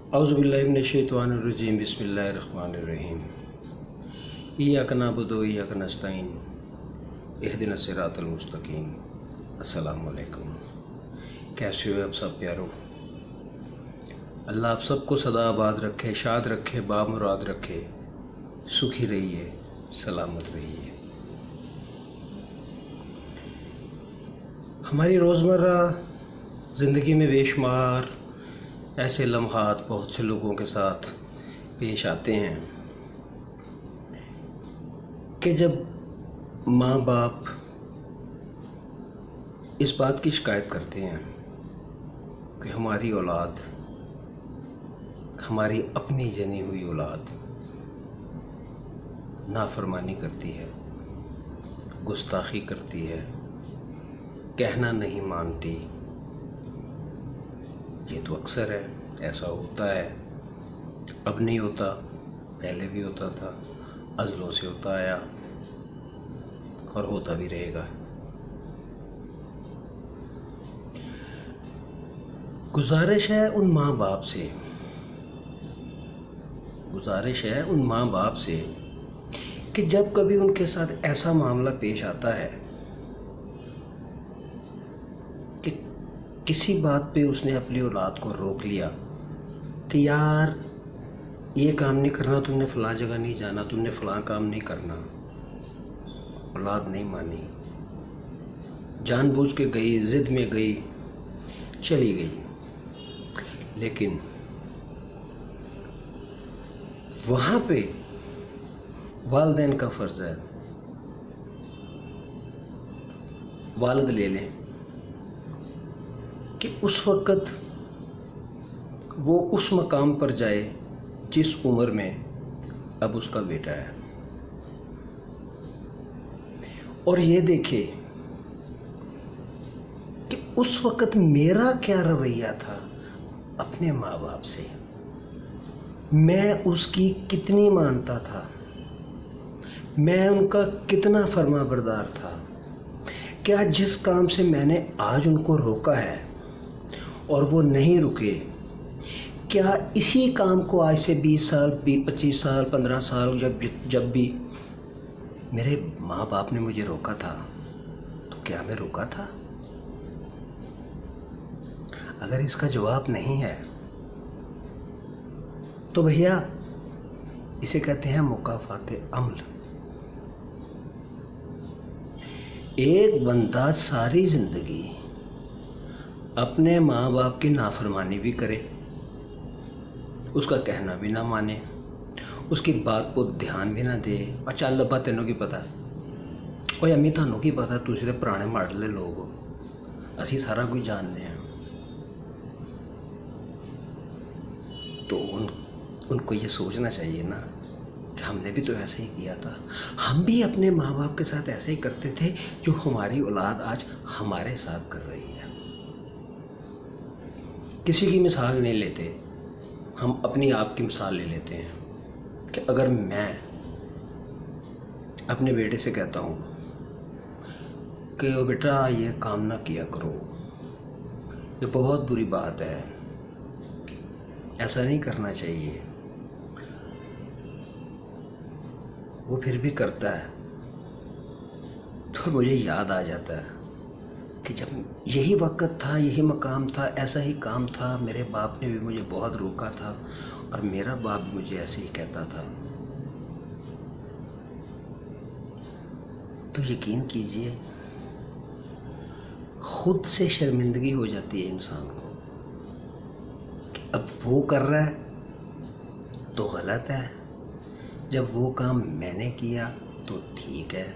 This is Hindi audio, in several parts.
औज़ुबिल्लाहि मिनश्शैतानिर्रजीम बिस्मिल्लाहिर्रहमानिर्रहीम। इय्याका नअबुदु व इय्याका नस्तईन इहदिनस सिरातल मुस्तकीम। अस्सलामु अलैकुम। कैसे हो आप सब प्यारो? अल्लाह आप सबको सदा आबाद रखे, शाद रखे, बामुराद रखे, सुखी रहिए, सलामत रहिए। हमारी रोज़मर्रा ज़िंदगी में बेशुमार ऐसे लम्हात बहुत से लोगों के साथ पेश आते हैं कि जब माँ बाप इस बात की शिकायत करते हैं कि हमारी औलाद, हमारी अपनी जनी हुई औलाद नाफरमानी करती है, गुस्ताखी करती है, कहना नहीं मानती। ये तो अक्सर है, ऐसा होता है, अब नहीं होता, पहले भी होता था, अज़लों से होता आया और होता भी रहेगा। गुजारिश है उन माँ बाप से कि जब कभी उनके साथ ऐसा मामला पेश आता है कि किसी बात पे उसने अपनी औलाद को रोक लिया कि यार ये काम नहीं करना, तुमने फ़लाँ जगह नहीं जाना, तुमने फ़लाँ काम नहीं करना, औलाद नहीं मानी, जानबूझ के गई, ज़िद में गई, चली गई। लेकिन वहाँ पे वालिदैन का फ़र्ज़ है, वालिद ले लें कि उस वक़्त वो उस मकाम पर जाए जिस उम्र में अब उसका बेटा है, और ये देखे कि उस वक़्त मेरा क्या रवैया था अपने माँ बाप से, मैं उसकी कितनी मानता था, मैं उनका कितना फर्माबरदार था। क्या जिस काम से मैंने आज उनको रोका है और वो नहीं रुके, क्या इसी काम को आज से 20 साल, 25 साल, 15 साल जब भी मेरे माँ बाप ने मुझे रोका था, तो क्या मैं रुका था? अगर इसका जवाब नहीं है तो भैया इसे कहते हैं मुकाफाते अम्ल। एक बंदा सारी जिंदगी अपने माँ बाप की नाफरमानी भी करे, उसका कहना भी ना माने, उसकी बात को ध्यान भी ना दे, और चल अब्बा तेनों की पता, ओए अम्मी थानों की पता, तुसी ते पुराने मॉडल दे लोग हो, असी सारा कुछ जानते हैं। तो उनको ये सोचना चाहिए ना कि हमने भी तो ऐसे ही किया था, हम भी अपने माँ बाप के साथ ऐसे ही करते थे जो हमारी औलाद आज हमारे साथ कर रही है। किसी की मिसाल नहीं लेते, हम अपनी आप की मिसाल ले लेते हैं कि अगर मैं अपने बेटे से कहता हूँ कि ओ बेटा ये काम ना किया करो, ये बहुत बुरी बात है, ऐसा नहीं करना चाहिए, वो फिर भी करता है, तो मुझे याद आ जाता है कि जब यही वक्त था, यही मकाम था, ऐसा ही काम था, मेरे बाप ने भी मुझे बहुत रोका था और मेरा बाप भी मुझे ऐसे ही कहता था। तो यकीन कीजिए खुद से शर्मिंदगी हो जाती है इंसान को कि अब वो कर रहा है तो गलत है, जब वो काम मैंने किया तो ठीक है।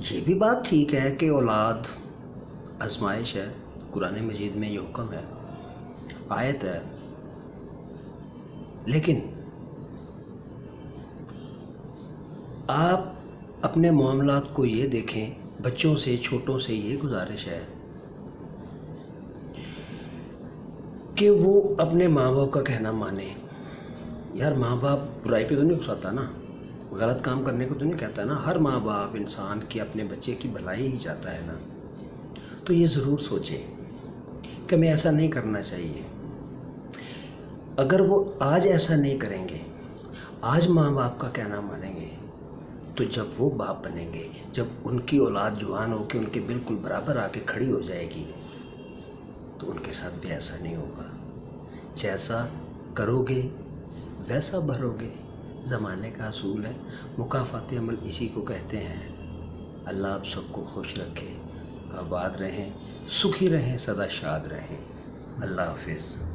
ये भी बात ठीक है कि औलाद आजमाइश है, कुरान मजीद में ये हुक्म है, आयत है, लेकिन आप अपने मामलात को ये देखें, बच्चों से, छोटों से ये गुजारिश है कि वो अपने माँ बाप का कहना माने। यार माँ बाप बुराई पे तो नहीं उकसाता ना, गलत काम करने को तो नहीं कहता ना, हर माँ बाप इंसान की अपने बच्चे की भलाई ही चाहता है ना। तो ये ज़रूर सोचे कि हमें ऐसा नहीं करना चाहिए, अगर वो आज ऐसा नहीं करेंगे, आज माँ बाप का कहना मानेंगे, तो जब वो बाप बनेंगे, जब उनकी औलाद जवान होकर उनके बिल्कुल बराबर आके खड़ी हो जाएगी, तो उनके साथ भी ऐसा नहीं होगा। जैसा करोगे वैसा भरोगे, ज़माने का असूल है। मुकाफ़ात अमल इसी को कहते हैं। अल्लाह आप सबको खुश रखे, आबाद रहें, सुखी रहें, सदा शाद रहें। अल्लाह हाफिज़।